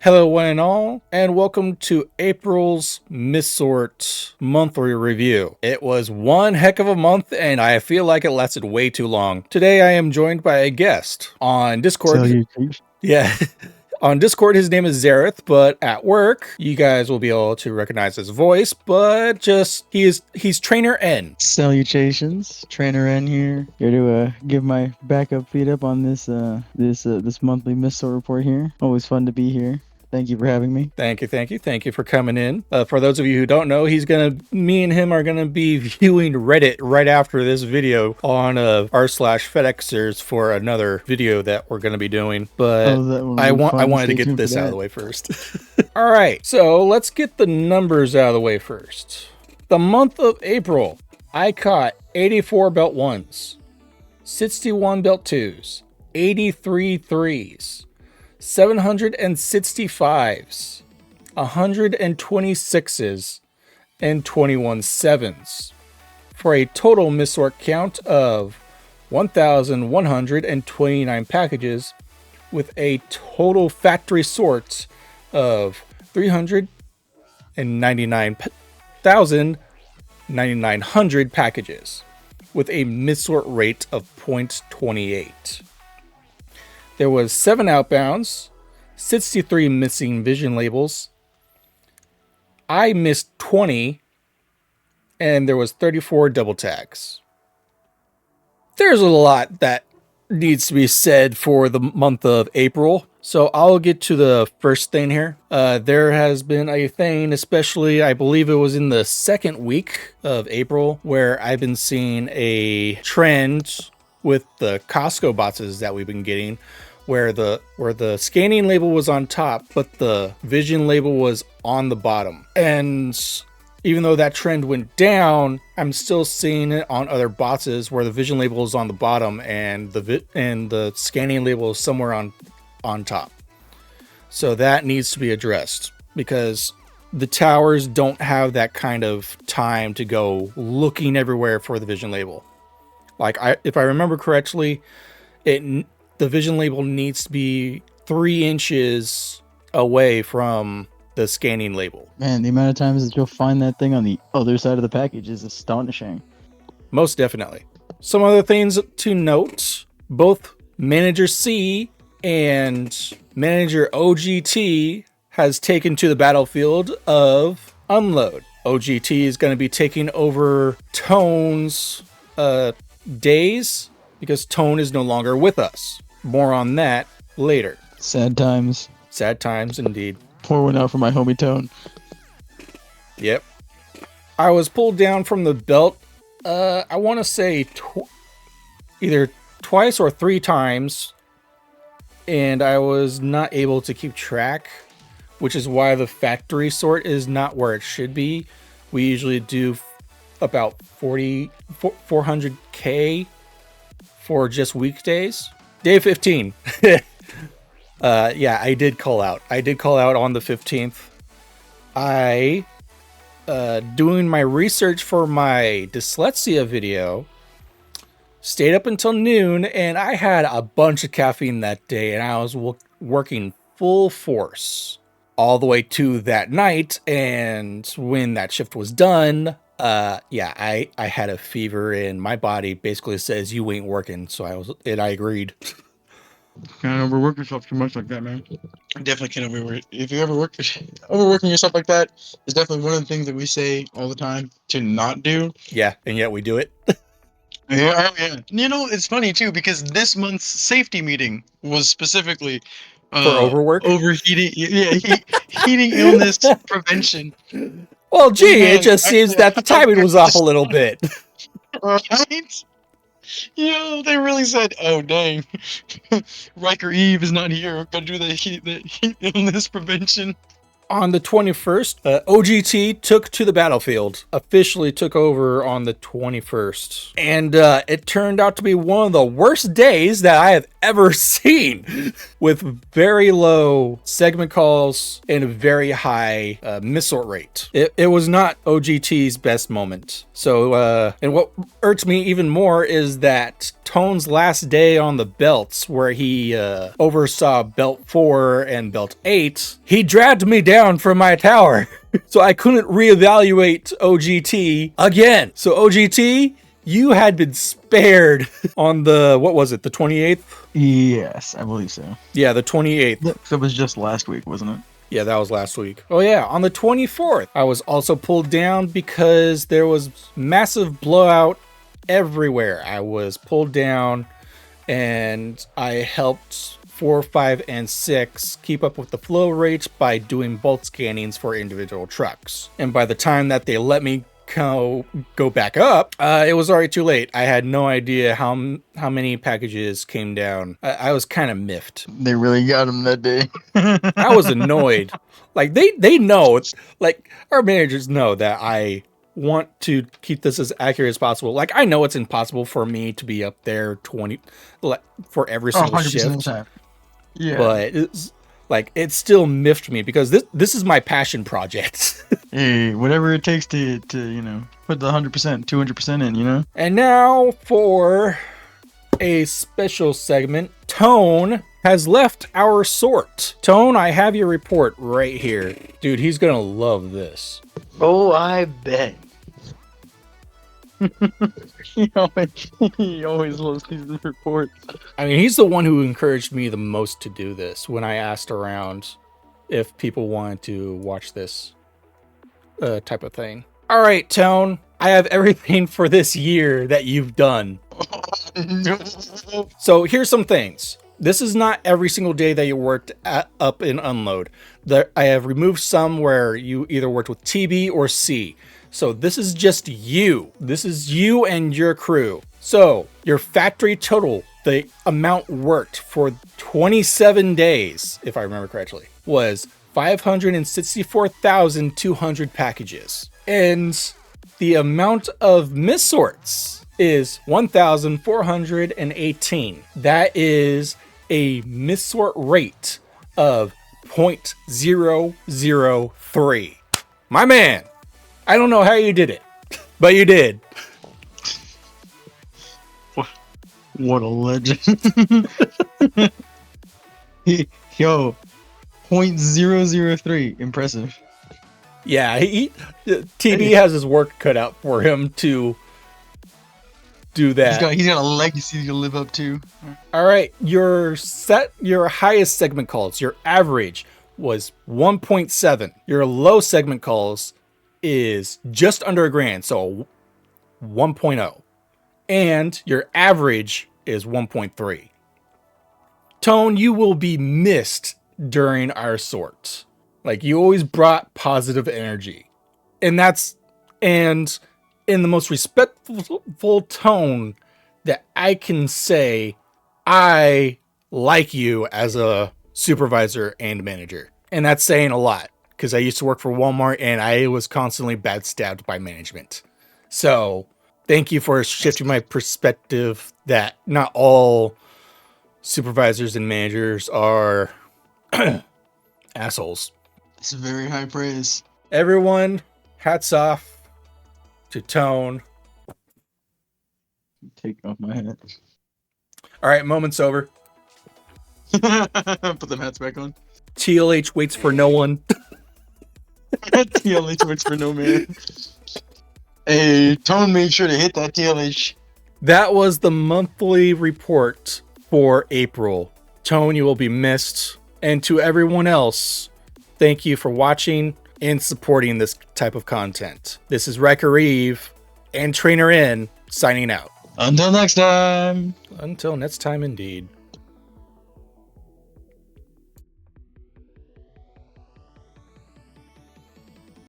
Hello, one and all, and welcome to April's Missort monthly review. It was one heck of a month, and I feel like it lasted way too long. Today, I am joined by a guest on Discord. Yeah. On Discord, his name is Zareth, but at work, you guys will be able to recognize his voice, but he's Trainer N. Salutations, Trainer N here to give my backup feed up on this monthly Missile report here. Always fun to be here. Thank you for having me. Thank you for coming in. For those of you who don't know, me and him are gonna be viewing Reddit right after this video on r/FedExers for another video that we're gonna be doing. But I wanted to get this out of the way first. All right, so let's get the numbers out of the way first. The month of April, I caught 84 belt ones, 61 belt twos, 83 threes, 765s, 126s, and 21 sevens, for a total missort count of 1,129 packages, with a total factory sort of 399,900 packages, with a missort rate of 0.28. There was 7 outbounds, 63 missing vision labels. I missed 20, and there was 34 double tags. There's a lot that needs to be said for the month of April, so I'll get to the first thing here. There has been a thing, especially I believe it was in the second week of April, where I've been seeing a trend with the Costco boxes that we've been getting, where the scanning label was on top, but the vision label was on the bottom. And even though that trend went down, I'm still seeing it on other boxes where the vision label is on the bottom and the scanning label is somewhere on top. So that needs to be addressed, because the towers don't have that kind of time to go looking everywhere for the vision label. If I remember correctly, the vision label needs to be 3 inches away from the scanning label. Man, the amount of times that you'll find that thing on the other side of the package is astonishing. Most definitely. Some other things to note: both Manager C and Manager OGT has taken to the battlefield of Unload. OGT is going to be taking over Tone's days, because Tone is no longer with us. More on that later. Sad times. Sad times indeed. Pour one out for my homie Tone. Yep. I was pulled down from the belt, I want to say either twice or 3 times, and I was not able to keep track, which is why the factory sort is not where it should be. We usually do about 400k for just weekdays. Day 15. Yeah, I did call out. I did call out on the 15th. I, doing my research for my dyslexia video, stayed up until noon, and I had a bunch of caffeine that day, and I was working full force all the way to that night. And when that shift was done, yeah, I had a fever, and my body basically says you ain't working. So I agreed. Can't overwork yourself too much like that, man. Definitely can't overwork. If you overworking yourself like that is definitely one of the things that we say all the time to not do. Yeah, and yet we do it. Yeah. You know, it's funny too, because this month's safety meeting was specifically for overwork, overheating, heating illness prevention. Well, gee, it just seems that the timing was off a little bit. Right? Yo, they really said, "Oh dang, Riker Eve is not here. Gotta do the heat illness prevention." On the 21st, OGT took to the battlefield, officially took over on the 21st. And it turned out to be one of the worst days that I have ever seen, with very low segment calls and a very high missort rate. It was not OGT's best moment. So, and what irks me even more is that Tone's last day on the belts, where he oversaw belt 4 and belt 8, he dragged me down from my tower. So I couldn't reevaluate OGT again. So OGT, you had been spared on the, what was it, the 28th? Yes, I believe so. Yeah, the 28th. So it was just last week, wasn't it? Yeah, that was last week. Oh yeah, on the 24th, I was also pulled down because there was massive blowout everywhere. I was pulled down and I helped 4, 5, and 6 keep up with the flow rate by doing bulk scannings for individual trucks. And by the time that they let me go back up, it was already too late. I had no idea how many packages came down. I was kind of miffed. They really got him that day. I was annoyed. Like they know, like our managers know that I want to keep this as accurate as possible. Like I know it's impossible for me to be up there 20 for every single shift. Time. Yeah. But it's like it still miffed me because this is my passion project. Hey, whatever it takes to put the 100%, 200% in, And now for a special segment, Tone has left our sort. Tone, I have your report right here. Dude, he's gonna love this. Oh, I bet. he always loves these reports. I mean, he's the one who encouraged me the most to do this when I asked around if people wanted to watch this type of thing. All right, Tone, I have everything for this year that you've done. So here's some things. This is not every single day that you worked up in unload. I have removed some where you either worked with TB or C. So this is just you. This is you and your crew. So your factory total, the amount worked for 27 days, if I remember correctly, was 564,200 packages. And the amount of missorts is 1,418. That is a missort rate of 0.003. My man, I don't know how you did it, but you did. What a legend. Yo, 0.003. Impressive. Yeah, TB has his work cut out for him to do that. He's got a legacy to live up to. All right, your highest segment calls, your average was 1.7. Your low segment calls is just under $1,000, so 1.0. And your average is 1.3. Tone, you will be missed during our sort. Like, you always brought positive energy. And in the most respectful tone that I can say, I like you as a supervisor and manager. And that's saying a lot, because I used to work for Walmart and I was constantly backstabbed by management. So thank you for shifting my perspective that not all supervisors and managers are assholes. It's very high praise. Everyone, hats off to Tone. Take off my hat. All right, moment's over. Put them hats back on. TLH waits for no one. TLH waits for no man. Hey, Tone made sure to hit that TLH. That was the monthly report for April. Tone, you will be missed. And to everyone else, thank you for watching and supporting this type of content. This is Riker Eve and Trainer N signing out. Until next time. Until next time, indeed.